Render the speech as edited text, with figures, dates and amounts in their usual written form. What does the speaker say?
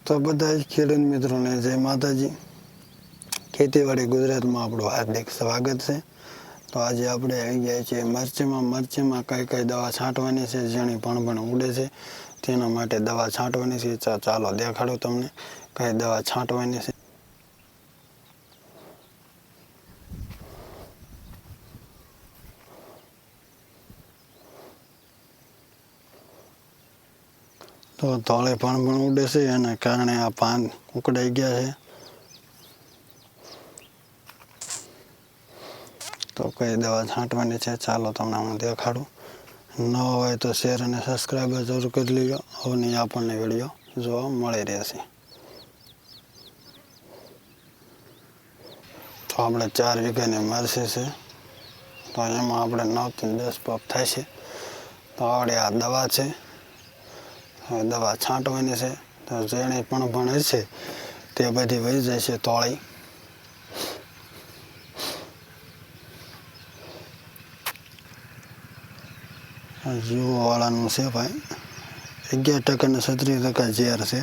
તો બધા જ ખેડૂત મિત્રોને જય માતાજી. ખેતીવાડી ગુજરાતમાં આપણું હાર્દિક સ્વાગત છે. તો આજે આપણે આવી ગયા છીએ મરચીમાં કઈ દવા છાંટવાની છે, જેની પણ ઉડે છે તેના માટે દવા છાંટવાની છે. ચાલો દેખાડો તમને કઈ દવા છાંટવાની છે. તો તળે પણ ઉડે છે, એના કારણે આ પાન ઉકળાઈ ગયા છે. તો કઈ દવા છાંટવાની છે ચાલો તમને હું દેખાડું. ન હોય તો શેર અને સબસ્ક્રાઈબ જરૂર કરી લેજો. હવે આપણને વિડીયો જોવા મળી રહેશે. તો આપણે 4 વીઘાની મરચી છે, તો એમાં આપણે 9 થી 10 પગ થાય છે. તો આપણે આ દવા છે, દવા છાંટવાની છે. તો જેણે પણ હશે તે બધી વહી જાય છે તોળી. જીવો વાળાનું છે ભાઈ, 11% અને 36% ઝેર છે.